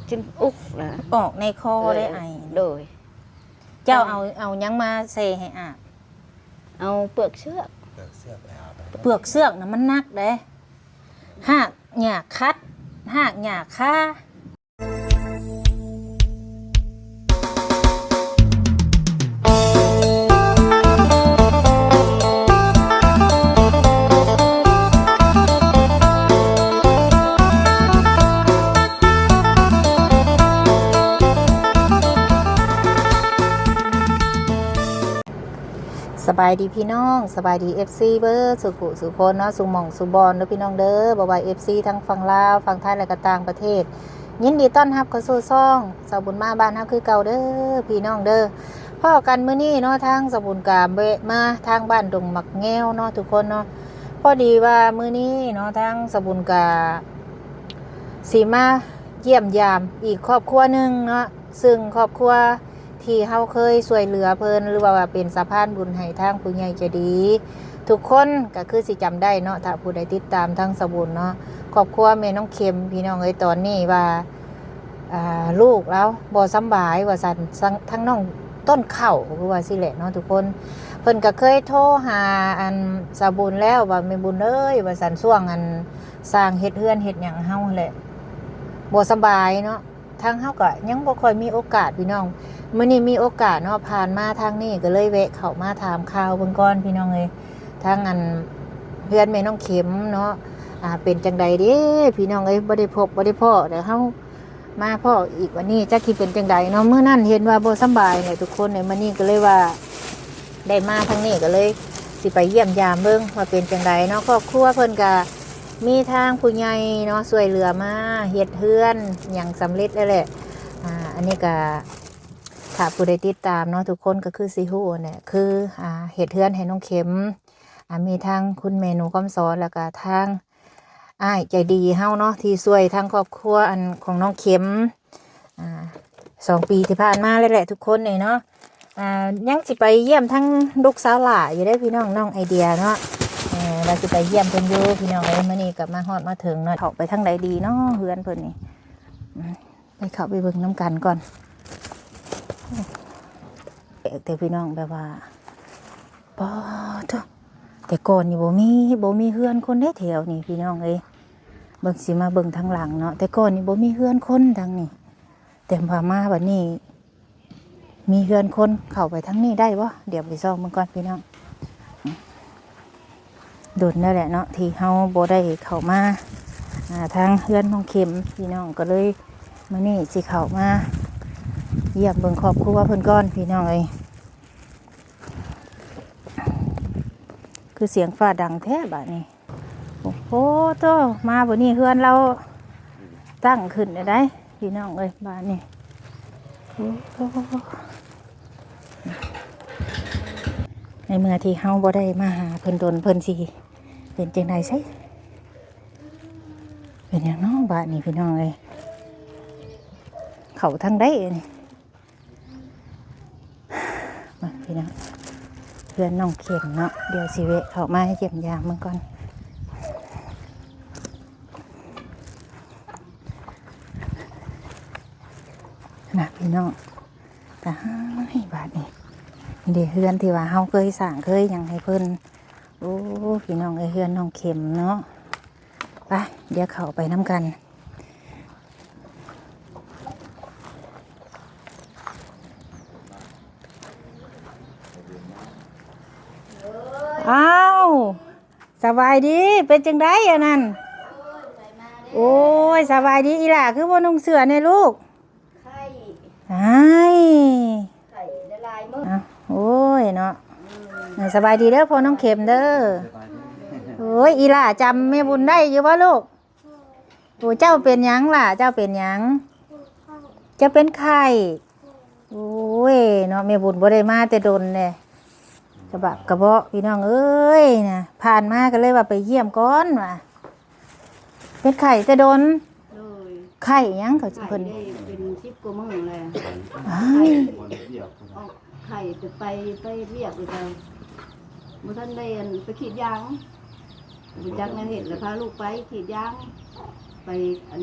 จนอุกนะออกในคอได้ไอโดยเจ้าเอายังมาเซให้อาบเอาเปลือกเชือกเปลือกเสือกนะมันนักเด้หากหยาคัดหากหยาค่าสบายดีพี่น้องสบายดี FC เบอร์สุขุสุพลเนาะสุหม่องสุบอลเด้อพี่น้องเด้อบ่ว่า FC ทั้งฝั่งลาวฝั่งไทยและก็ต่างประเทศยินดีต้อนรับเข้าสู่ช่องสาวบุญมาบ้านเฮาคือเก่าเด้อพี่น้องเด้อพ่อกันมื้อนี้เนาะทางสาวบุญกาเวะมาทางบ้านดงมักแง้วเนาะทุกคนเนาะพอดีว่ามื้อนี้เนาะทางสาวบุญกาสิมาเยี่ยมยามอีกครอบครัวนึงเนาะซึ่งครอบครัวที่เฮาเคยช่วยเหลือเพิ่นหรือว่าเป็นสะพานบุญให้ทางผู้ใหญ่ใจดีทุกคนก็คือสิจำได้เนาะถ้าผู้ใดติดตามทางสบุญเนาะครอบครัวแม่น้องเข็มพี่น้องเอ้ยตอนนี้ว่าลูกแล้วบ่สำบายว่าซั่นทั้งน้องต้นข้าวคือว่าสิแหละเนาะทุกคนเพิ่นก็เคยโทรหาอันสบุญแล้วว่าแม่บุญเอ้ยว่าซั่นช่วงอันสร้างเฮ็ดเฮือนเฮ็ดหยังเฮาแหละบ่สบายเนาะทางเฮาก็ยังบ่ค่อยมีโอกาสพี่น้องมื้อนี้มีโอกาสเนาะผ่านมาทางนี้ก็เลยแวะเข้ามาถามข่าวเบิ่งก่อนพี่น้องเอ้ยทางอันเพื่อนแม่น้องเข็มเนาะเป็นจังใดเด้พี่น้องเอ้ยบ่ได้พบบ่ได้พ้อเดี๋ยวเฮามาพ้ออีกวันนี้จักสิเป็นจังใดเนาะมื้อนั้นเห็นว่าบ่สำบายเนี่ยทุกคนเนี่ยมื้อนี้ก็เลยว่าได้มาทางนี้ก็เลยสิไปเยี่ยมยามเบิ่งว่าเป็นจังใดเนาะครอบครัวเพิ่นก็มีทางผู้ใหญ่เนาะช่วยเหลือมาเฮ็ดเฮือนอย่างสำเร็จแล้วแหละอันนี้ก็ถ้าผู้ใดติดตามเนาะทุกคนก็คือสิฮู้เนี่ยคือเฮ็ดเฮือนให้น้องเข็มมีทางคุณเมนูคำสอนแล้วก็ทางอ้ายใจดีเฮาเนาะที่ช่วยทางครอบครัวอันของน้องเข็ม2 ปีที่ผ่านมาเลยแหละทุกคนเลยเนาะยังสิไปเยี่ยมทั้งลูกสาวหล่าอยู่ได้พี่น้องน้องไอเดียเนาะเราสิไปเยี่ยมเพิ่นอยู่พี่น้องเอ้ยมื้อนี้กลับมาฮอดมาถึงเนาะเข้าไปทางใดดีเนาะเฮือนเพิ่นนี่ไปเข้าไปเบิ่งน้ำกันก่อนแต่พี่น้องแบบว่าป้าเถอะแต่ก่อนนี่บ่มีเฮือนคนได้แถวนี่พี่น้องเอ้ยเบิ่งสิมาเบิ่งทางหลังเนาะแต่ก่อนนี่บ่มีเฮือนคนทางนี้แต่พอมาบัดนี้มีเฮือนคนเข้าไปทางนี้ได้บ่เดี๋ยวไปซ่อมมันก่อนพี่น้องโดนนั่นแหละเนาะที่เฮาบ่ได้เข้ามาทางเฮือนน้องเข็มพี่น้องก็เลยมื้อนี้สิเข้ามาเยี่ยมเบิ่งครอบครัวเพิ่นก่อนพี่น้องเอ้ยคือเสียงฟ้าดังแท้บัดนี้โอ้โหโตมาบัดนี้เฮือนเราตั้งขึ้นได้พี่น้องเอ้ยบัดนี้โอ้โหในเมื่อที่เฮาบ่ได้มาหาเพิ่นโดนเพิ่นสิเป็นจังได๋ไสเป็นหยังเนาะบัดนี้พี่น้องเอ้ยเข้าทางใดนี่มาพี่น้องเพื่อนน้องเข็มเนาะเดี๋ยวสิเวะเข้ามาให้เยี่ยมยามมันก่อนนะพี่น้องแต่ให้บาทนี่เดี๋ยวเพื่อนที่ว่าเฮาเคยสั่งเคยยังให้เพิ่นโอ้พี่น้องเพื่อนน้องเข็มเนาะไปเดี๋ยวเข้าไปน้ำกันอ้าวสบายดีเป็นจังไดอันนั้นโอ้ยสบายดีอีหล่ะคือบ่นุ่งเสื้อเนี่ยลูกไข่ไข่ละลายมื้อโอ้ยเนาะสบายดีเด้อพ่อน้องเข็มเด้อโอ้ยอีหล่ะจำแม่บุญได้อยู่บ่ลูกโอ้เจ้าเป็นหยังล่ะเจ้าเป็นหยังจะเป็นไข่โอ้ยเนาะแม่บุญบ่ได้มาแต่ดนเลยกระบะกระเบาะพี่น้องเอ้ยนะผ่านมาก็เลยว่าไปเยี่ยมก่อนว่ะเป็นไข่จะโดนไข่ยังเขาจะเพิ่นเป็น10 กว่ามื้อแล้วไข่ไปเรียกไปบ่ทันได้ไปขีดยางบ่จักแนวเฮ็ดแล้วพาลูกไปขีดยาง ไปอัน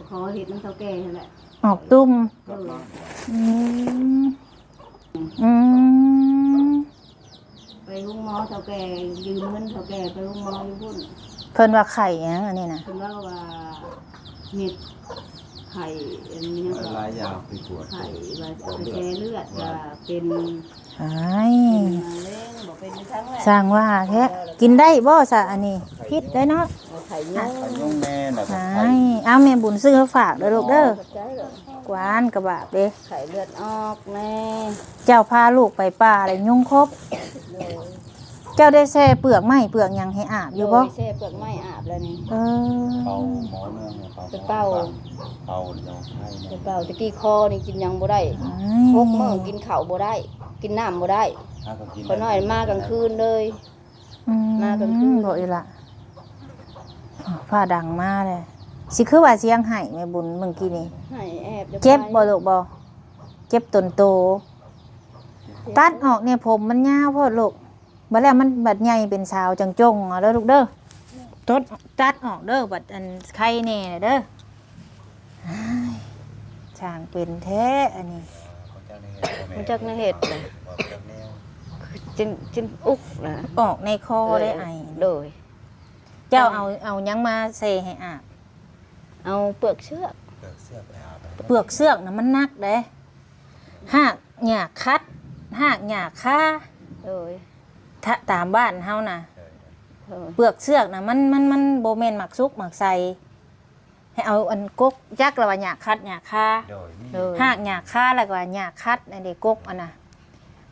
ขอเห็ดน้ำเต้าแก่นั่นแหละ ออกตุ่ม โดย อืมอืม ไปห้องหมอเต้าแก่ยืมเงินเต้าแก่ไปห้องหมออยู่พุ่น เพิ่นว่าไข่หยังอันนี้น่ะ เพิ่นว่าเม็ดไข่อันนี้นะ หลายอย่างไปตรวจ ไข่ว่าไปแช่เลือดว่าเป็น ไอ้ มะเร็งบอกเป็นทั้งแหละ สร้างว่าแท้กินได้บ่ซะอันนี้พิษได้เนาะ ไข่ยุ่ง ไข่ยุ่งแม่น่ะ ไอ้เอาแม่บุญซื้อมาฝากเด้อลูกเด้อ ใจเหรอก วานกระบาดเด้ ไข่เลือดออกแม่ เจ้าพาลูกไปป่าได้ยุงครบ โดย เจ้าได้แช่เปลือกไม้เปลือกหยังให้อาบอยู่บ่ โดแช่เปลือกไม้อาบแล้วนี่ เออ เป่าหมอเนื้อเป่า ไปเป่า เป่าเดี๋ยวให้ ไป เนี่ย เปล่าตะกี้คอนี่กินหยังบ่ได้ ไอ้ พกมื้อกินข้าวบ่ได้ กินน้ำบ่ได้ ถ้าก็กิน พอน้อยมากลางคืนเลย มากลางคืน บ่อีหละผ้าดังมาเลยสิคือว่าเสียงไห้แม่บุญเมื่อกี้นี่ ให้แอบจะไป เจ็บบ่ลูกบ่เจ็บตนโต ตัดออกเนี่ยผมมันยาวโพดลูกบัดแล้วมันบัดใหญ่เป็นสาวจังจงเอาเด้อลูกเด้อตัดออกเด้อบัดอันไข่แน่เด้ออ้ายช่างเป็นแท้อันนี้ มันจักในเห็ดน่ะ บอกจากแนว จินอุกนะ ออกในคอได้ไอ โดย เจ้าเอาหยังมาใส่ให้อาบ เอาเปลือกเชือก เปิดเสื้อไปอาบ เปลือกเสือกน่ะมันหนักเด้หากหญ้าคัดหากหญ้าค่า โดย ถ้าตามบ้านเฮาน่ะ โดย เปลือกเสือกน่ะมันบ่แม่นหมักซุกหมักใส่ให้เอาอันกกจักแล้วว่าหญ้าคัดหญ้าค่า โดยนี่ โดย หากหญ้าค่าแล้วก็ว่าหญ้าคัดอันเด้กกอันน่ะ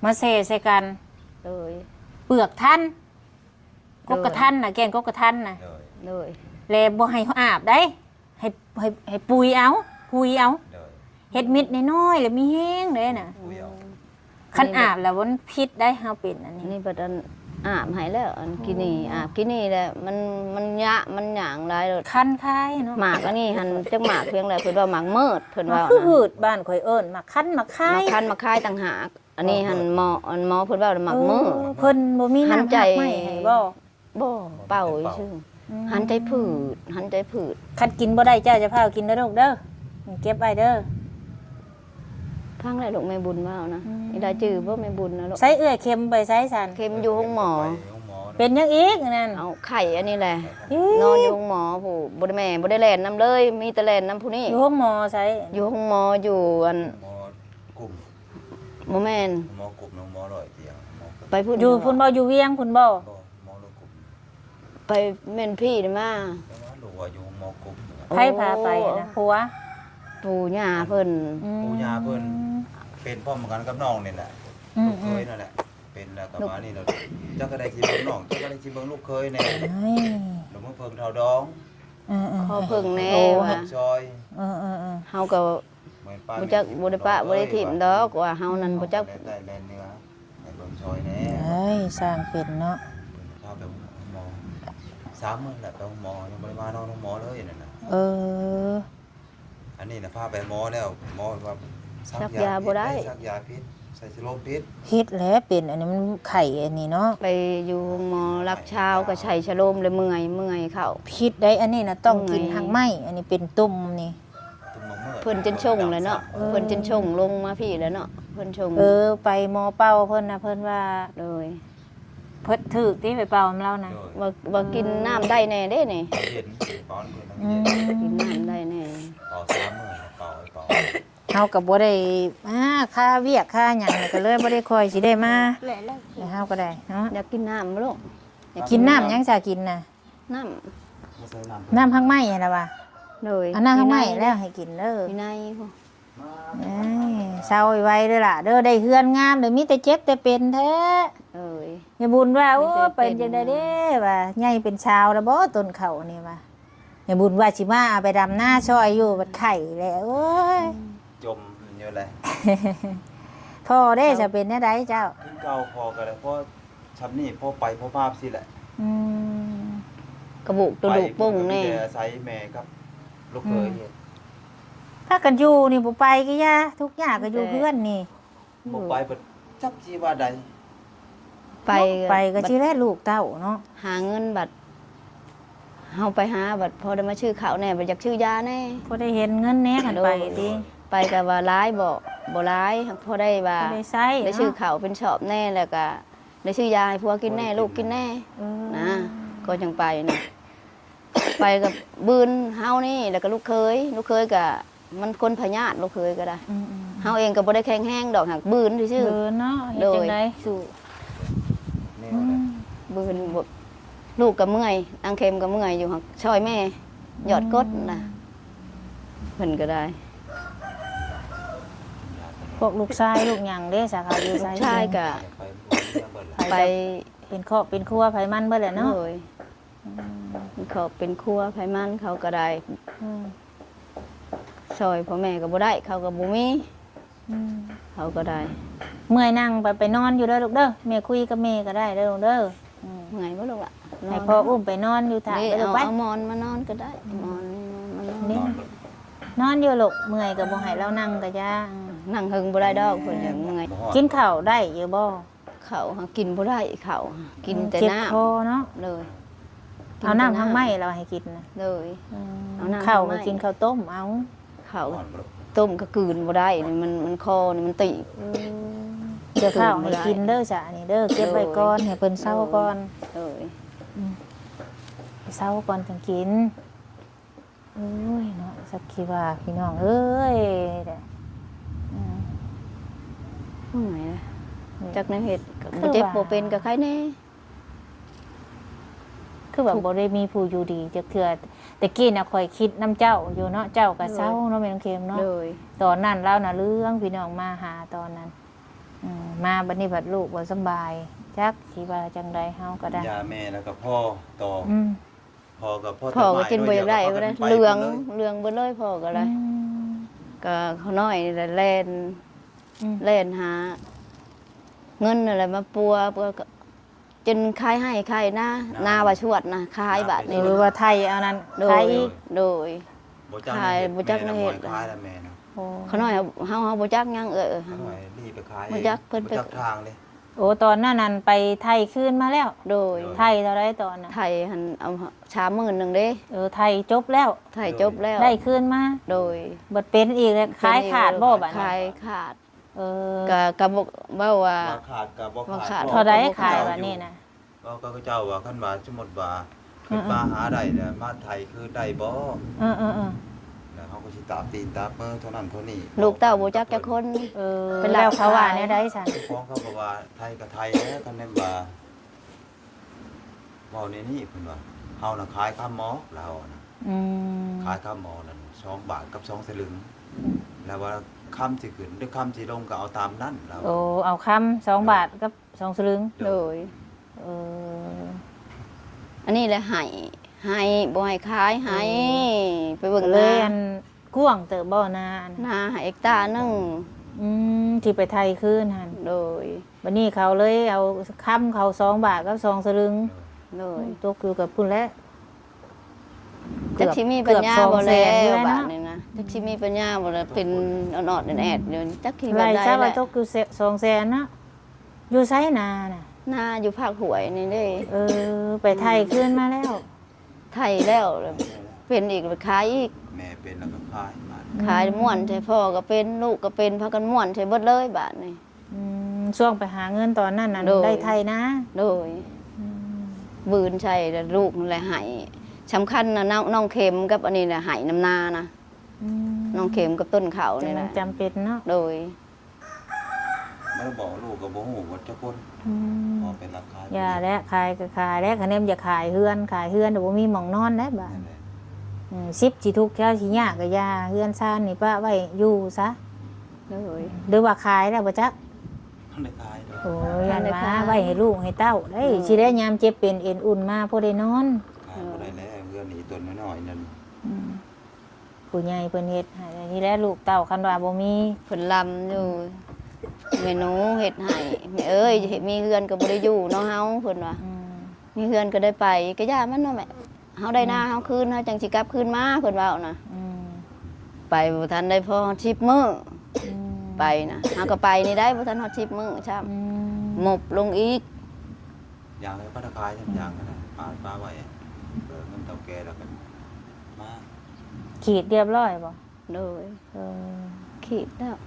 มาใส่กัน โดย เปลือกทันกกกระทันน่ะแกนกกกระทันน่ะ โดย โดย แลบ่ให้เขาอาบได้ให้ปุยเอา โดย เฮ็ดมิดน้อยๆแล้วมีแห้งเด้น่ะ คุยเอา คันอาบแล้วมันพิษได้เฮาเป็นอัน อัน นี้ นี้บัดอันอาบให้แล้วอันกินนี่อาบกินนี่แหละมันยะมันหยางหลายเลย คันคายเนาะ หมากอันนี้หันจักหมากเพียงไรเพิ่นว่าหมากเมิดเพิ่น มัน ว่า คือ นะ หืดบ้านข่อยเอิ้นมาคันมาคาย มาคันมาคายต่างหาก อันนี้หันหมออันหมอเพิ่นว่าหมากเมิด เพิ่นบ่มี หัน น้ำ ใจ หักไม่ให้บ่ บ่เป่าซื่อหันใจผืดหันใจผืด คันกินบ่ได้เจ้าจะพากินเด้อลูกเด้อเก็บไว้เด้อ พังแล้วลูกแม่บุญว่าเอานะอีได้จื้อบ่แม่บุญนะลูก ใส่เอื้อยเข็มไปใส่สัน เข็มอยู่ห้องหมอ ไปห้องหมอ เป็นหยังอีกนั่น เอาไข่อันนี้แหละ อี นอนอยู่ห้องหมอผู้บ่ได้แม่บ่ได้แล่นน้ำเลย มีแต่แล่นน้ำผู้นี้ อยู่ห้องหมอใส่ อยู่ห้องหมออยู่อัน หมอกลุ่ม บ่แม่น หมอกลุ่มน้องหมอร่อยเตียงหมอกลุ่ม ไปพุ่น อยู่พุ่นบ่อยู่เวียงพุ่นบ่ บ่หมอร่อยกลุ่ม ไปแม่นพี่นี่มา แต่ว่าลูกว่าอยู่หมอกลุ่ม ไผพาไปนะผัว ปู่ย่าเพิ่น ปู่ย่าเพิ่นเป็นพ่อเหมือนกันกับน้องนี่แหละ อื ลู ม กเคยนั่นแหละเป็นแล้วก็มานี่เราเจ้าก็ได้สิเบิ่งน้องเจ้าก็ได้สิเบิ่งลูกเคยแน่ เฮ้ย หลวงพ่อเพิ่งเท่าดอง ขอเพิ่งแน่ โอ้ ว่า ซอย เออเออเออ เฮาก็ เหมือนป้า บ่จักบ่ได้ปะบ่ได้ถิ่มดอกว่าเฮานั้นบ่จัก ได้แลนเนื้อให้เบิ่งซอยแน่ เฮ้ยสร้างเป็นเนาะ พาไปหมอ3 มื้อแหละไปหมอยังบ่ได้มานอนหมอเลยนั่นน่ะ เออ อันนี้น่ะพาไปหมอแล้วหมอว่าซักยาพิษใส่สโลมพิษ พิษแล้วเป็นอันนี้มันไข่อันนี้เนาะ ไปอยู่หมอรับเช้าก็ใช้ชะโลมเลยเมื่อยเข้า พิษได้อันนี้นะต้องกิน เมื่อย หักไหมอันนี้เป็นตุ่มนี่ ตุ่มเมื่อ เพิ่นจนชงเลยเนาะเพิ่นจนชงลงมาพี่แล้วเนาะเพิ่นชง ไปหมอเป่าเพิ่นนะเพิ่นว่า เลย เพิ่นถือที่ไปเป่าของเรานะ ว่ากินน้ำได้แน่เด้นี่ เย็นตอนเย็น อื เย็น ม กินน้ำได้แน่ เป่า3 มื้อเป่าให้เป่า เฮาก็บ่ได้ค่าเวียกค่าหยังก็เลยบ่ได้ค่อยสิได้มาแต่เฮาก็ได้เนาะ อยากกินน้ำบ่ลูกอยาก กินน้ำหยังจะกินน่ะ น้ บ่ใส่น้ำ น้ำหักไหมนั่นล่ะว่า ำเลย อันน้ำหักไหมแล้วให้กินเด้อ มีในพวก เอ้ยเศร้าไว้เด้อล่ะเด้อได้เฮือนงามเด้อมีแต่เจ็บแต่เป็นแท้ เอ้ย อย่าบุญว่าโอ้ มีแต่เป็ เป็น น จังได๋เด้ว่าใหญ่เป็นชาวแล้วบ่ต้นเขานี่ว่าอย่าบุญว่าสิมาเอาไปดำหน้าซอยอยู่บัดไข่แหละโอ้ย จมอยู่เลย พ่อได้จะเป็นแน่ใดเจ้า ขึ้นเก่าพอกันเลยเพราะชับนี่พ่อไปพ่อภาพสิแหละ อืม กระบุกตัวดุปุ้งแน่ ไปใส่แม่ครับลูกเคยเฮ็ด ถ้ากันอยู่นี่บ่ไปก็ย่าทุกอย่างก็อยู่เพื่อนนี่ บ่ไปเบิดจักสิว่าใด ไป ไปก็สิแลลูกเต้าเนาะ หาเงินบัตรห เฮาไปหาบัดพอได้มาชื่อข้าวแน่บัดอยากชื่อยาแน่ พอได้เห็นเงินแหน่กันไปติ ไปก็ว่าร้ายบ่ร้ายพอได้ว่า พอได้ใช้ ได้ชื่อ เนาะ ข้าวเป็นชอบแน่แล้วก็ได้ชื่อยาให้ผัวกินแน่ลูกกินแน่ เออ นะก็จังไปนะไปกับบืนเฮานี่แล้วก็ลูกเคยก็มันคนพญาติลูกเคยก็ได้ อืม เฮาเองก็บ่ได้แข็งแห้งดอกหักบืน ๆ ซื่อ เออเนาะเฮ็ด โดย จังไดสู้ แน อื วเลย ม บืนบ่ลูกก็เมื่อยนางเข็มก็เมื่อยอยู่หักช่วยแม่หยอดกดน่ะเพิ่นก็ได้ พวกลูกชายลูกหยังเด้สาขาอยู่ไส ชายก็ ไปเรื่องเบิดละ ไป เป็นครอบเป็นครัวไผมันเบิดแหละเนาะ โอ้ยเขาเป็นครัวไผมันเขาก็ได้ อืม ช่วยพ่อแม่ก็บ่ได้เขาก็บ่มี อืม เขาก็ได้ เมื่อยนั่งไปนอนอยู่เด้อลูกเด้อแม่คุยกับแม่ก็ได้เด้อลูกเด้ออืม เมื่อยบ่ลูกล่ะน ให้ น พ่ออุ้มไปนอนอยู่ถ่า นี่ เด้อลู เอา กไป เอาหมอนมานอนก็ได้หมอนมานอน นี่ นอน นอนอยู่ลูกเมื่อยก็บ่ให้เรานั่งก็ย่าอืม นั่งหึงบ่ได้ดอกเพิ่นอย่างเมื่อย บ่ฮอด กินข้าวได้อยู่บ่ เขาหากินบ่ได้เขากินแต่ เจ็บ น้ คอเนาะ ำเลย เอาน้ำทั้งไม้เราให้กินนะ เลย อืม เอาน้ำ ข้าว ทางไม้ ก็กินข้าวต้มเอา เขา นอนบ่ลูก ต้มก็กลืนบ่ได้นี่มันคอนี่มันติ เดี๋ยวข้าวให้กินเด้อจ้ะนี่เด้อเก็บไว้ก่อนให้เพิ่นเซาก่อน เลย ให้เซาก่อนจังกินโอ้ยเนาะสักทีว่าพี่น้องเอ้ยเด้ออืม เมื่อยนะจักในเฮ็ดก็บ่เจ็บบ่เป็นก็ใครแน่ คือแบบบ่ได้มีผู้อยู่ดีจักเทื่อแต่กี้น่ะข่อยคิดน้ำเจ้าอยู่เนาะเจ้าก็เศร้าเนาะแม่น้องเค็มเนาะ เลย ตอนนั้นเราน่ะเรื่องพี่น้องมาหาตอนนั้นมาบัดนี้บัดลูกบ่สำบายจักสิว่าจังใดเฮาก็ได้ ยาแม่แล้วก็พ่อต่อ อืม พ่อกับพ่อ พ่อก็กินบ่อยากได้ เดี บ่ ยว ได้ ก็พากันไป เรื่อง เลย เรื่องเบิดเลยพ่อก็ได้ อืม ก็เขาน้อยนี่แหละแล่น อืม เล่นหาเงินอะไรมาปัวก็จนขายให้ขายหน้าว่าชวดนะขายบาท ห นี่ รือว่าไทยเอานั้น โด ใคร ย อีก โดย บ่จัก ขายบ่จักในเฮ็ด แม่น่ะบ่ให้ขายแล้วแม่นะ โอ้ เขาน้อยเฮาบ่จักหยังเขาหน่อยรีบไปขาย บ่จักเพิ่นไป บ่จักทางเลย โอ้ตอนนั้นนั่นไปไทยคืนมาแล้ว โดย ไทยเท่าไรตอนน่ะ ไทยหันเอา30,000นึงเด้ ไทยจบแล้ว ไทยจบแล้ว ได้คืนมา โดย บัดเป็นอีกแล้วขายขาดบ่บัด ขา นี้ ยขาด เออ ก็บอกเว้าว่า ว่าขาดกับบ่ ว่า ขา ขา ด ด เท่าไร บ่ ขายบัดนี้นะ ก็เจ้าว่าคันว่าสมมุติว่าขึ้นมาหาได้เนี่ยมาไทยคือได้บ่ เออ แล้วเขาก็สิตามตีนตามมือเท่านั้นเท่านี้ ลูกเต้าบ่จักจักคน เออ เป็นหลัก แล้วเขาว่า ขาย แนวใดซั่น ฟ้องเขาบอกว่าไทยกับไทยแล้วคันนั้นว่าเว้าในนี้เพิ่นว่าเฮาน่ะขายข้ามหมอเราน่ะ อืม ขายข้ามหมอนั่น2 บาทกับ2สลึงแล้วว่าคำสิขึ้นหรือคำสิลงก็เอาตามนั้นเรา โอ้เอาคำ2 บาทกับ2สลึง โดย เออ อันนี้แหละให้บ่ให้ขายให้ไปเบิ่ง เล ห ยอั น้าน กว้างเติบบ่นาอัน หน้าให้เอกตาหนึง ที่ไปไทยคืนหั่น โดย บัดนี้เขาเลยเอาคำเขา2 บาทกับ2สลึง โดย ตกอยู่กับพุ่นแล้ว จักสิมีปัญญาบ่ 200,000 แล้ว อยู่ บา เนาะ ดนี้นะจักสิมีปัญญาบ่แล้วเป็นออดๆแอดๆเดี๋ยวนี้จักสิ ไร บ่ได้ ซะว่า แหละ ตกอยู่200,000เนาะอยู่ไสนาน่ะ หน้าอยู่ภาคหวยนี่เด้ เออไปไทยคืนมาแล้ว ไทยแล้วเป็นอีกไปขายอีก แม่เป็นแล้วก็ขายมา ขายม่วนใช่พ่อก็เป็นลูกก็เป็นพากันม่วนใช่เบิดเลยบาดนี้ ช่วงไปหาเงินตอนนั้นน่ะ โดย ได้ไทยนะ โดยบืนใช่แล้วลูกนั่นแหละให้สำคัญนะน้องเข็มกับอันนี้น่ะให้น้ำนานะน้องเข็มกับต้นเขานี่ มั แห น ละ จำเป็นเนาะ โดย ไม่ได้บอกลูกก็บ่ฮู้ว่าจักคนพอเป็นราคา อย่าและขายก็ขายและคะแนนอย่าขายเฮือนเดี๋ยวบ่มีหม่องนอนได้บ่า นั่นแหละ 10สิทุกข์แค่สิยากก็อย่าเฮือนซ่านนี่ป้าไว้อยู่ซะ โดย หรือว่าขายแล้วบ่จัก ต้องได้ขายด้วย โอ้ยยัน ได้ มา ขาย ไว้ให้ลูกให้เต้าได้สิได้ยามเจ็บเป็นเอ็นอุ่นมาพอได้นอน ขายบ่ได้แล้วเพื่อนนี่ตัวน้อยๆนั่น ผู้ใหญ่เพิ่นเฮ็ดให้นี่แหละลูกเต้าคันว่าบ่มี ผลลำอยู่เมนูเฮ็ดให้แม่เอ้ยเฮ็ดมีเฮือนก็บ่ได้อยู่เนาะเฮาเพิ่นว่า อืม มีเฮือนก็ได้ไปก็ย่ามันเนาะแม่เฮาได้หน้าเฮาคืนเฮาจังสิกลับคืนมาเพิ่นเว้านะ อืม ไปบ่ทันได้พอ10มื้อ อืม ไปนะเฮาก็ไปนี่ได้บ่ทันฮอด10มื้อช้ำ อืม หมบลงอีก อย่างไรก็ได้ขายอย่างนั้นนะปลาไว้เงินตะ แกแล้วกันมา ขีดเรียบร้อยบ่ โดย เออ ขีดแล้ว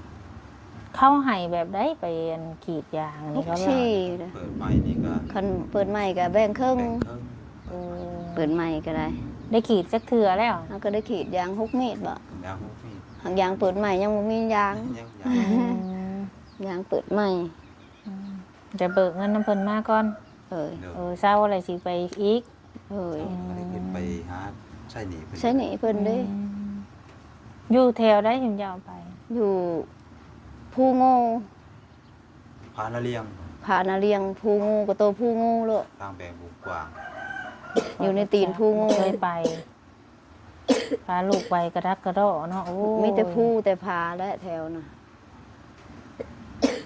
เข้าให้แบบได้ไปอันขีดยาง ทุ นี่ ก เขา ชี ว่า เปิดใหม่นี่ก็ คันเปิดใหม่ก็แบ่งครึ่ง แบ่งครึ่ง โอ้ เปิดใหม่ก็ได้ ได้ขีดจักเทื่อแล้ว แล้วก็ได้ขีดยาง6 เมตรบ่ ยางพวกพี่ หางยางเปิดใหม่ยังบ่มียาง ยัง อืม ยางเปิดใหม่ จะเบิกเงินน้ำเพิ่นมาก่อน เอ้ย เดี๋ยว เศร้าอะไรสิไปอีก เอ้ย ก็ได้ขึ้นไปหาใช่หนีเพิ่น ใช้หนีเพิ่นเด้ อยู่แถวได้ถึงยาวไป อยู่ภูโง่ พานาเลียง ผานาเลียงภูโง่ก็โตภูโง่โลด ทางแบ่งบุกกว้าง อยู่ในตีนภูโง่ เคยไปพาลูกไปกระดักกระดอเนาะโอ้ มีแต่ภูแต่ผาและแถวน่ะ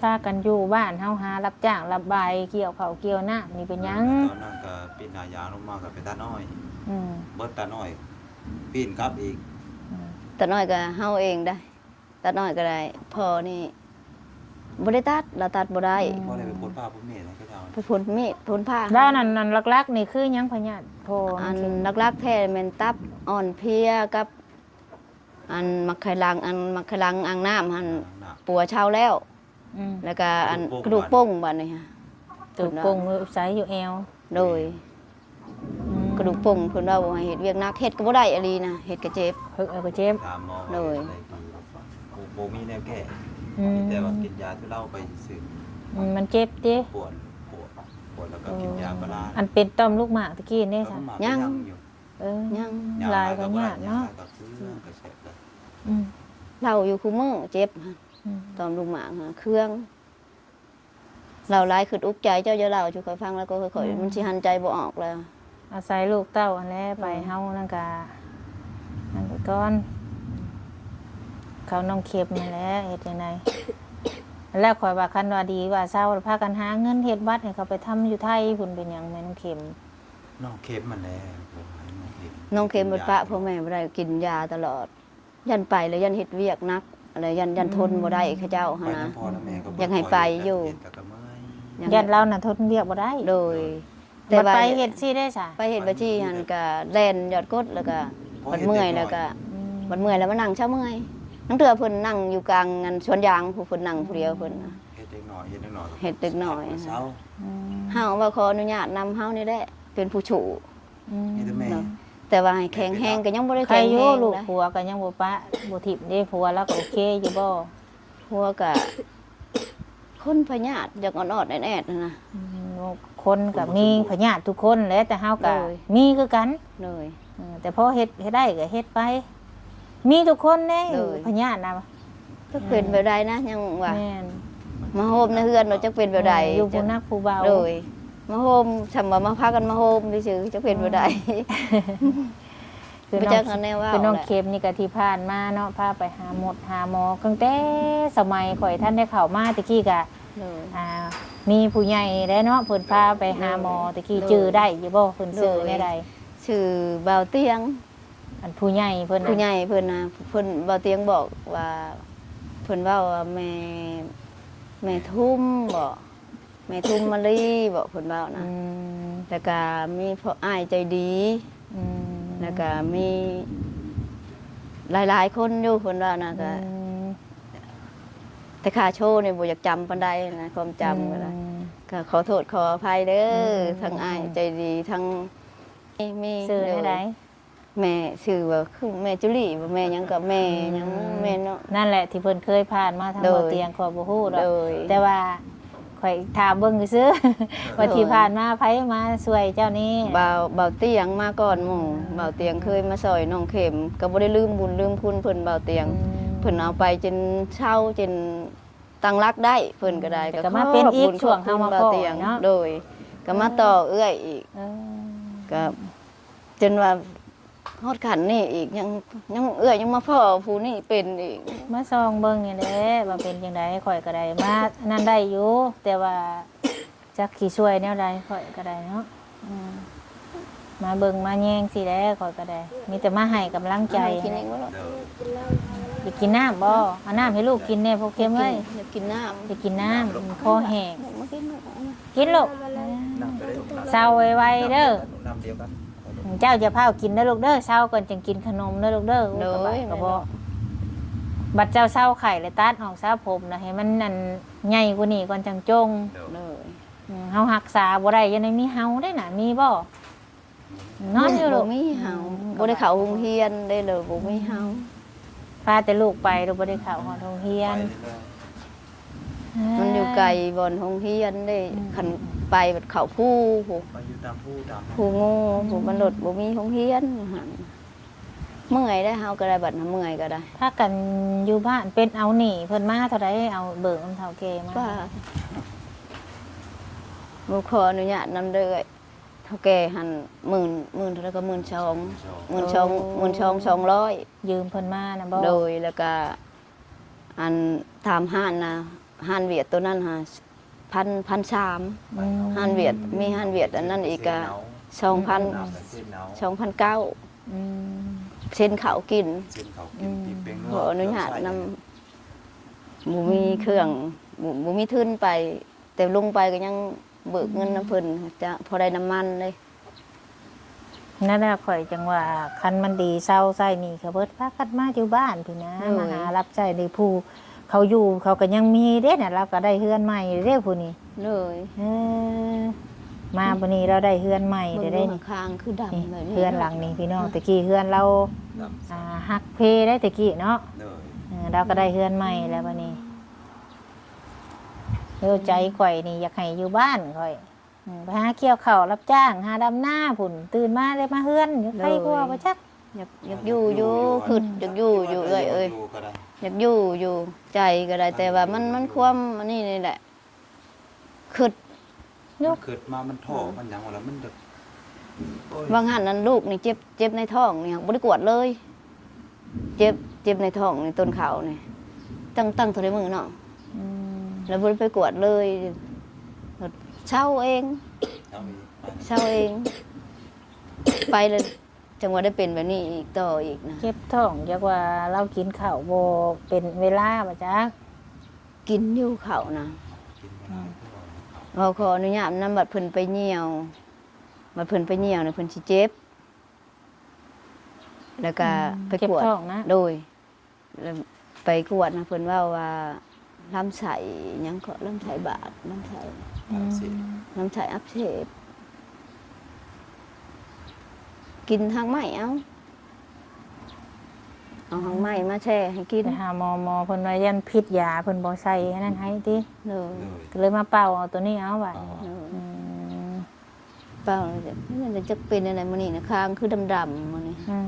พากันอยู่บ้านเฮาหารับจ้างรับใบายเกี่ยวเขาวเกี่ยวหน้านี่เป็นหยัง ตอนนั้นก็ปีนหน้ายางลงมาก็เป็นตาน้อย อืม เบิดตาน้อย ปีนครับอีก แต่น้อยก็เฮาเองได้ตัดน้อยก็ได้พอนี่บ่ได้ตัดเราตัดบ่ได้ พอได้ไปปลดผ้าพุ่มเมฆให้เขาเจ้า ไปพ่นมีดพ่นผ้า ด้านนั้นลักๆนี่คือหยังพะญาติโท อันลักๆแท้แม่นตับอ่อนเพลียกับ อันมักไขลังอ่างน้ำหั่น หนัก ปัวเช่าแล้ว อืม แล้วก็อันก ก ระ ระดู ดูก กโป้ โป้ง ง บัดนี้ฮะ ตูกงใส่อยู่แอว โดย อืม กระดูกโป้งเพิ่นว่าบ่ให้เฮ็ดเวียกหนักเฮ็ดก็บ่ได้อะลีนะเฮ็ดก็เจ็บ เฮ้ยก็เจ็บ ตามหมอ เลย อะไรคือโบมีแนวแก้ อืม แต่ว่ากินยาที่เล่าไปซื้อ มันเจ็บติ ปวดแล้วก็กินยาปลา อันเป็นต้อมลูกหมากตะกี้นี่ แล้ว ซะ ก็หมา ยัง อยู่ เออ ยัง ลายก็ยากเนาะ ก็คือก็เสร็จแล้ว อืม เราอยู่คู่มือเจ็บฮะ อืม ตอมลูกหมากฮะเครื่อง เราหลายขึ้นอุกใจเจ้าจะเล่าจุค่อยฟังแล้วก็ค่อยๆมันสิหันใจบ่ออกแล้ว อาศัยลูกเต้าอันแลไปเฮานั่นกะนั่นไปก่อนเขาน้องเข็มนั่นแหละเฮ็ดจังไดแล้วข่อยว่าคันว่าดีว่าเศร้าแล้วพากันหาเงินเฮ็ดบัตรให้เขาไปทำอยู่ไทยพุ่นเป็นหยังแม่น้องเข็ม น้องเข็มมันแล้วผมให้น้องเข็ม น้องเข็มบดปะพ่อแม่บ่ได้กินยาตลอด ยันไปแล้วยันเฮ็ดเวียกหนักอะไรยันทนบ่ได้เขาเจ้า ไป หั่นนะ น้ำพ่อน้ำแม่ก็บ่ อยากให้ไปอยู่ เฮ็ดแต่ก็เมื่อย ยัง ญาติเราน่ะทนเวียกบ่ได้ โดย แต่ ว่า ไปเฮ็ดสิได้ซะ ไปเฮ็ดบัญชีหันก็แล่นยอดกดแล้วก็บัดเมื่อยแล้วก็บัดเมื่อยแล้วมานั่งเช้าเมื่อยนั่งเถื่อเพิ่นนั่งอยู่กลางงานสวนยางผู้เพิ่นนั่งผู้เดียวเพิ่นน่ะ เฮ็ดเด็กน้อยเฮ็ดเด็กน้อย เฮ็ดเด็กน้อย เช้า อืม เฮาว่าขออนุญาตนำเฮานี่แหละเป็นผู้ชู อืม เฮ็ดแต่แม่ แต่ว่าให้แข็งแรงก็ยังบ่ได้ ใคร แข็ง อ แร ยู่ ง ลูก นะ ผัวก็ยังบ่ปะบ่ทิ่มเด้ผัวแล้วก็โอเคอยู่บ่ พวกก็คนพญาติอยากอ่อนๆแอดๆนั่นนะ อืมคนก็มีพญาติทุกคนแหละแต่เฮาก็ เลย มีคือกัน เลย แต่พอเฮ็ดได้ก็เฮ็ดไป มีทุกคนแน่ เลย พญาตินะ ก็เป็นแบบใดนะยังว่า แม่น มาโฮมในเฮือนเราจะเป็นแบบใด อยู่ผู้นักผู้เบา เลยมาโฮมทำว่ามาพากันมาโฮมซื่อๆจะเป็นแบบใด คือ บ่ น้ จั อก ง กันแน่ว่า คือน้อง แหละ เข็มนี่ก็ที่ผ่านมาเนาะพาไปหาหมดหาหมอตั้งแต่สมัยข่อยท่านได้เข้ามาตะกี้ก็ เลย มีผู้ใหญ่ได้เนาะเพิ่นพาไปหาหมอตะกี้จื้อได้อยู่บ่เพิ่นซื้อได้ใด ชื่อเบาเตียง อันผู้ใหญ่เพิ่นน่ะ ผู้ใหญ่เพิ่นนะเพิ่นเบาเตียงบอกว่าเพิ่นเว้าว่าแม่ทุ่มบ่แม่ทุ่มมะลีบอกเพิ่นเว้านะ อืม แล้วก็มีพ่ออ้ายใจดี อืม แล้วก็มีหลายๆคนอยู่เพิ่นว่านะก็ อืม แต่ค่าโชว์นี่บ่อยากจำปานใดนะความจำก็ได้ก็ขอโทษขออภัยเด้อทั้งอ้ายใจดีทั้งมี ซื้อได้ใด แม่ชื่อว่าคือแม่จุลีบ่แม่หยังกับแม่หยังแม่เนาะ นั่นแหละที่เพิ่นเคยผ่านมาทาง โดย บ่เตียงขอยบ่ฮู้ดอก โดย แต่ว่าข่อยถามเบิ่งซื่อๆว่าที่ผ่านมาไผมาช่วยเจ้านี้ เบาเตียงมาก่อนหมู่เบาเตียงเคยมาซอยน้องเข็มก็บ่ได้ลืมบุญลืมคุณเพิ่นเบาเตียงเพิ่นเอาไปจนเช่าจนตั้งรักได้เพิ่นก็ได้ แต่ก็มาเป็นอีก ขบคุณ ช่วงเฮามา เบา พ้อ เตียง เนาะ โดยก็มาต่อเอื้อยอีก เออ ก็จนว่าฮอดขันนี่อีกยังเอื้อยยังมาพ่อผู้นี่เป็นอีก มาซองเบิ่งนี่แหละว่าเป็นจังไดข่อยก็ได้มานั่นได้อยู่แต่ว่าจักสิช่วยแนวใดข่อยก็ได้เนาะอืมมาเบิ่งมาแยงสิแหล้วข่อยก็ได้ มีแต่มาให้กำลังใจ กินเองบ่ล่ะ เด้อ อยากกินน้ำบ่เอาน้ำให้ลูกกินแน่พวกเค็มเอ้ย อยากกินน้ำ อยากกินน้ำคอแห้ง มากิน กินลูก น้ำไปได้ลูกน้ำ เศร้าไวๆเด้อ น้ำเดียวกัน อื เจ้าจะพากินเด้อลูกเด้อเช้าก่อนจังกินขนมเด้อลูกเด้อ โดย ก็บ่บัดเจ้าเช้าไข่เลยตัดออกซะผมนะให้มันนั่นใหญ่กว่านี้ก่อนจังจง เลย เฮารักษาบ่ได้ยังไงมีเฮาได้น่ะมีบ่นอนอยู่ลู บ่ ก มีเฮาบ่ได้เข้าโรงเรียนได้เลยบ่มีเฮา พาแต่ลูกไปลูกบ่ได้เข้าฮอดโรงเรียน มันอยู่ไกลบ่อนโรงเรียนได้คันไปบัดเข้าผู้โห ไปอยู่ตามผู้ตาม ผู้งูผู้มันรถบ่มีโรงเรียนหั่นเมื่อยได้เฮาก็ได้บัดน่ะเมื่อยก็ได้ พากันอยู่บ้านเป็นเอาหนี้เพิ่นมาเท่าใดเอาเบิกเฒ่าแก่มา ว่าบ่ขออนุญาตนำเด้อเท่าแก่หั่นหมื่นเท่าไหร่ก็12,200 ยืมเพิ่นมานะบ่ โดยแล้วก็อันถามห้านนะห้านเวียดตัวนั้นฮะ1,300 อืม ห้านเวียดมีห้านเวียดอันนั้นอีกก็2,900 อืม เส้นเขากิน เส้นเขากินที่เป็น ขออนุญาตนำบ่มีเครื่องบ่มีทุนไป แต่ลงไปก็ยังเบิกเงินน้ำเพิ่นจะพอได้น้ำมันเลย นั่นแหละข่อยจังว่าคันมันดีเศร้าใส่นี่ก็เบิดพากันมาอยู่บ้านพี่นะมาหารับใช้ในผู้เขาอยู่เขาก็ยังมีเด้น่ะเราก็ได้เฮือนใหม่เด้ผู้นี้ เลย มาบัดนี้เราได้เฮือนใหม่ได้ เบิ่ง นี่ ข้างๆคือดำ นี่ แบบนี้ เฮือนหลังนี้พี่น้องตะกี้เฮือนเรา ดำ ฮักเพได้ตะกี้เนาะ เลย เราก็ได้เฮือนใหม่แล้วบัดนี้เด้อใจข่อยนี่อยากให้อยู่บ้านข่อยไปหาเกี่ยวข้าวรับจ้างหาดำหน้าพุ่นตื่นมาได้มาเฮือนอยู่ใครกลัวบ่จัก อยากอยู่คืออยากอยู่เอ้ย ก็ได้ อยากอยู่ใจก็ได้แต่ว่ามันความอันนี้นี่แหละคือ มันเกิดมามันท้อมันหยังว่าแล้วมันแบบโอ้ย บางหันนั้นลูกนี่เจ็บในท้องนี่บ่ได้กวดเลย เจ็บในท้องในต้นเขานี่ตั้งเท่าใดมื้อเนาะ อืม แล้วบ่ได้ไปกวดเลยเช่าเอง เอาอีก เช่าเอง ไปเลยจังหวะได้เป็นแบบนี้อีกต่ออีกนะ เจ็บท้องจักว่าเรากินข้าวบ่เป็นเวลาบ่จัก กินอยู่เขานะ กินมาหลายเท่า เราขออนุญาตนำบัดเพิ่นไปเหี่ยวบัดเพิ่นไปเหี่ยวเนี่ยเพิ่นสิเจ็บ แล้วก็ไป เจ็บ กวด ท้องนะ โดยแล้วไปกวดนะเพิ่นว่าลำไส้หยังก็ลำไส้บาดลำไส้ ตามสิ ลำไส้อักเสบกินทางไม้เอาทางไม้มาแช่ให้กิน ไปหาหมอเพิ่นว่ายันพิษยาเพิ่นบ่ใส่อันนั้นให้ติ เลย เลย ก็เลยมาเป่าเอาตัวนี้เอาบัด เอา เลย อืม เปล่าเลยนี่จะเป็นอะไรมื้อนี้นะคางคือดำๆมื้อนี้ อืม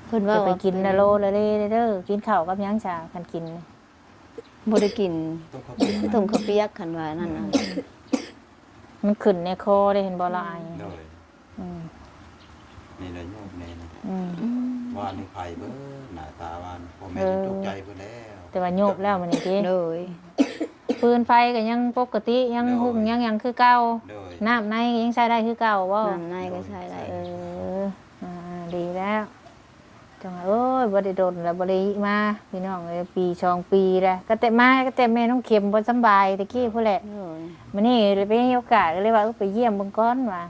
เพิ่นว่า จะไปกินละโลละเลเด้อกินข้าวกับหยังจ้าคันกิน บ่ได้กิน ต้องเข้าไป ต้มข้าวเปียกคันว่านั่นน่ะ มันขึ้นในคอได้เห็นบ่ละอาย เลย อืม นี่เลยโยมแน่นะ อืม ว่านี่ไผเบิ่หน้าตาว่าพ่อแม่ตกใจเพิ่นแล้ว แต่ว่าโยบแล้วมันนี่ติ เลย ปืนไฟก็ยังปกติยังหุ่งยังหยังคือเก่า เลย น้ำในก็ยังใช้ได้คือเก่าบ่ น้ำในก็ใช้ได้ เออดีแล้วจังว่าโอ้ยบ่ได้โดนแล้วบ่ได้มาพี่น้องเอ้ยปี2ปีแล้วก็แต่มาก็แต่แม่น้องเข็มบ่สำบายตะกี้พุ่นแหละ เลย มื้อนี้เลยมีโอกาสก็เลยว่าไปเยี่ยมเบิ่งก่อนว่า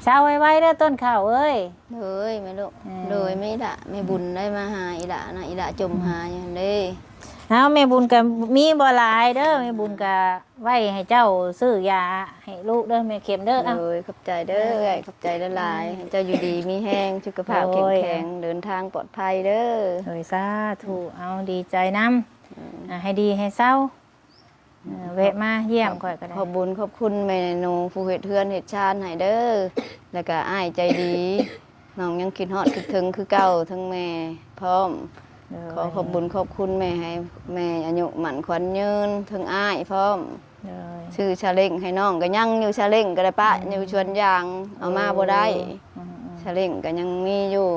เช้าไว้ๆเด้อต้นข้าวเอ้ย เลยแม่ลูก อืม เลยไม่ละแม่บุญได้มาหาอีหละนะอีหละจมหาอย่างเด้ เฮาแม่บุญก็มีบ่หลายเด้อแม่บุญก็ไว้ให้เจ้าซื้อยาให้ลูกเด้อแม่เข็มเด้ออ่ะ เลยขอบใจเด้อไอ้ขอบใจละลายให้เจ้าอยู่ดีมีแห้งสุขภาพ โอ้ แข็ง ย แรงเดินทางปลอดภัยเด้อ โดยสาธุเอาดีใจนํให้ดีให้เศร้าแวะมาเยี่ยมข่อยก็ได้ ขอบบุญขอบคุณแม่หนูผู้เฮ็ดเฮือนเฮ็ดชาติให้เด้อแล้วก็อ้ายใจดีน้องยังคิดฮอดคิดถึงคือเก่าทั้งแม่พร้อม ขอขอบบุญขอบคุณแม่ให้แม่อายุหมันขวัญยืนถึงอ้ายพร้อม เลย ชื่อชาเล้งให้น้องก็ยังอยู่ชาเล้งก็ได้ปะอยู่ชวนยางเอามาบ่ได้ อืม ชาเล้งก็ยังมีอยู่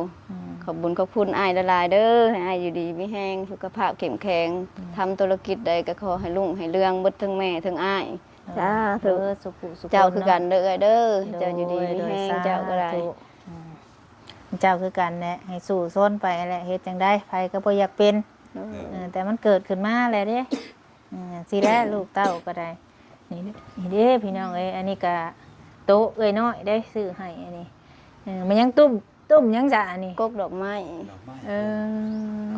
ขอบบุญขอบคุณอ้ายละลายเด้อให้อ้ายอยู่ดีมีแห้งสุขภาพเข้มแข็งทำธุรกิจใดก็ขอให้รุ่งให้เรืองเบิดทั้งแม่ทั้งอ้ายจ้า เอ ถูก อสุขุสุข เจ้าคือกันเด้อเอ้ยเด้อ โ เจ้าอยู่ดีมีแห้ง โดย เจ้าก็ได้ สธุเจ้าคือกันแหละให้สู้ซ้นไปแหละเฮ็ดจังได้ไผก็บ่อยากเป็นแต่มันเกิดขึ้นมาแล้วเด้สิแลลูกเต้าก็ได้นี่เด้พี่น้องเอ้ยอันนี้ก็ โต๊ะเอ้ยน้อยได้ซื้อให้อันนี้มันยังตุ้มยังจะอันนี้ กกดอกไม้ ดอกไม้ เอ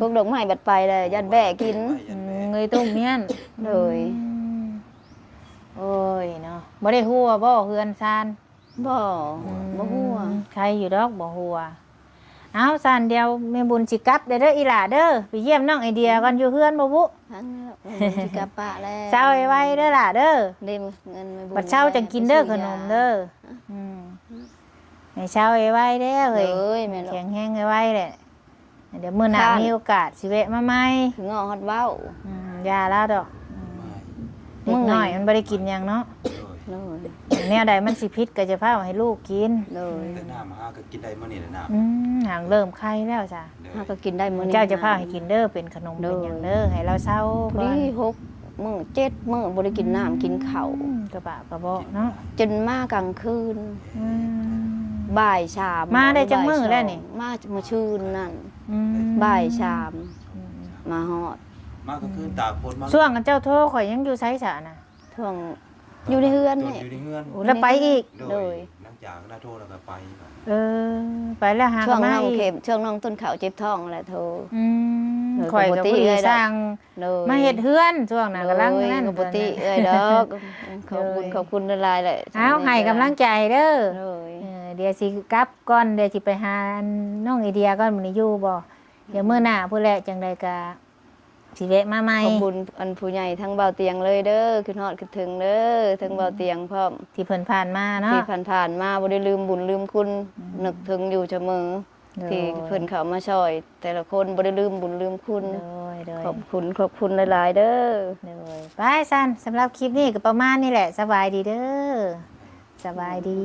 อก กดอกไม้บัดไปเลยยันแบะกิน เงยตุ้มเมียน เลย โอ้ยเนาะบ่ได้หัวบ่เฮือนซาน บ่บ่ฮู้ ใครอยู่ดอกบ่หัวเอาซานเดียวแม่บุญสิกลับเด้ออีหล่าเด้อไปเยี่ยมน้องไอเดียก่อนอยู่เฮือนบ่บุ ทั้งสิกลับปะแล้ว เช้าไว้เด้อล่ะเด้อ เด้เงินไม่บุญ บัดเช้าจังกินเด้อขนมเด้อให้เช้าไว้เด้อ เล เฮ้ย ยแม่น แข็งแห้งไว้แหละเดี๋ยวมื้อหน้ามีโอกาสสิแวะมาใหม่ ถึงงอฮอดเว้าย าแล้วดอกเด็กน้อยมันบ่ได้กินหยังเนาะ เลย แนวใดมันสิพิษก็จะพาให้ลูกกิน เลย แต่น้ำหาก็กินได้มื้อนี้แหละน้ หางเริ่มไข้แล้วจ้ะ ำ เฮาก็กินได้มื้อนี้ เจ้าจะพาให้กินเด้อเป็นขนมเป็นหยังเด้อให้เราเศร้า พอ ก่อน ดี6มื้อ7มื้อบ่ได้กินน้ำกินข้าว กระบะกระบอกเนาะ จนมากลางคืน อืม บ่ายชาม มาได้จักมื้อแล้วนี่ มามื้อชื่นนั่น อืม บ่ายชามมาฮอด มาก็คือตากฝนมา ช่วงกันเจ้าโทรข่อยยังอยู่ไสซะน่ะ ท่วงอยู่ในเฮือน โด นี่ อยู่ในเฮือน โอ้แล้วไปอีก โด โด ย ย หลังจากได้โทรแล้วก็ไป เออ ไปแล้วหา ช่วง มา น้อง อีก เข็มช่วงน้องต้นข้าวเจ็บท้องแหละโทร อืม เออ ข่อย ป ก็ กติ ผู้ดี เลย สร้าง เลย มาเฮ็ดเฮือนช่วงน่ะกำลังนั่น ปกติเอ้ยดอกขอบคุณหลายๆเลย เอาให้กำลังใจเด้อ เลย เดี๋ยวสิกลับก่อนเดี๋ยวสิไปหาน้องไอเดียก่อนมื้อนี้อยู่บ่เดี๋ยวมื้อหน้าผู้แลจังไดก็สิแวะมาใหม่ ขอบคุณอันผู้ใหญ่ทั้งเบาเตียงเลยเด้อคือฮอดคือถึงเด้อทั้งเบาเตียงพร้อม ที่เพิ่นผ่านมาเนาะ ที่ผ่านๆมาบ่ได้ลืมบุญลืมคุณนึกถึงอยู่เสมอที่เพิ่นเข้ามาช่วย แต่ละคนบ่ได้ลืมบุญลืมคุณ โดย ขอบคุณหลายๆเด้อ โดยไปซันสำหรับคลิปนี้ก็ประมาณนี้แหละสบายดีเด้อสบายดี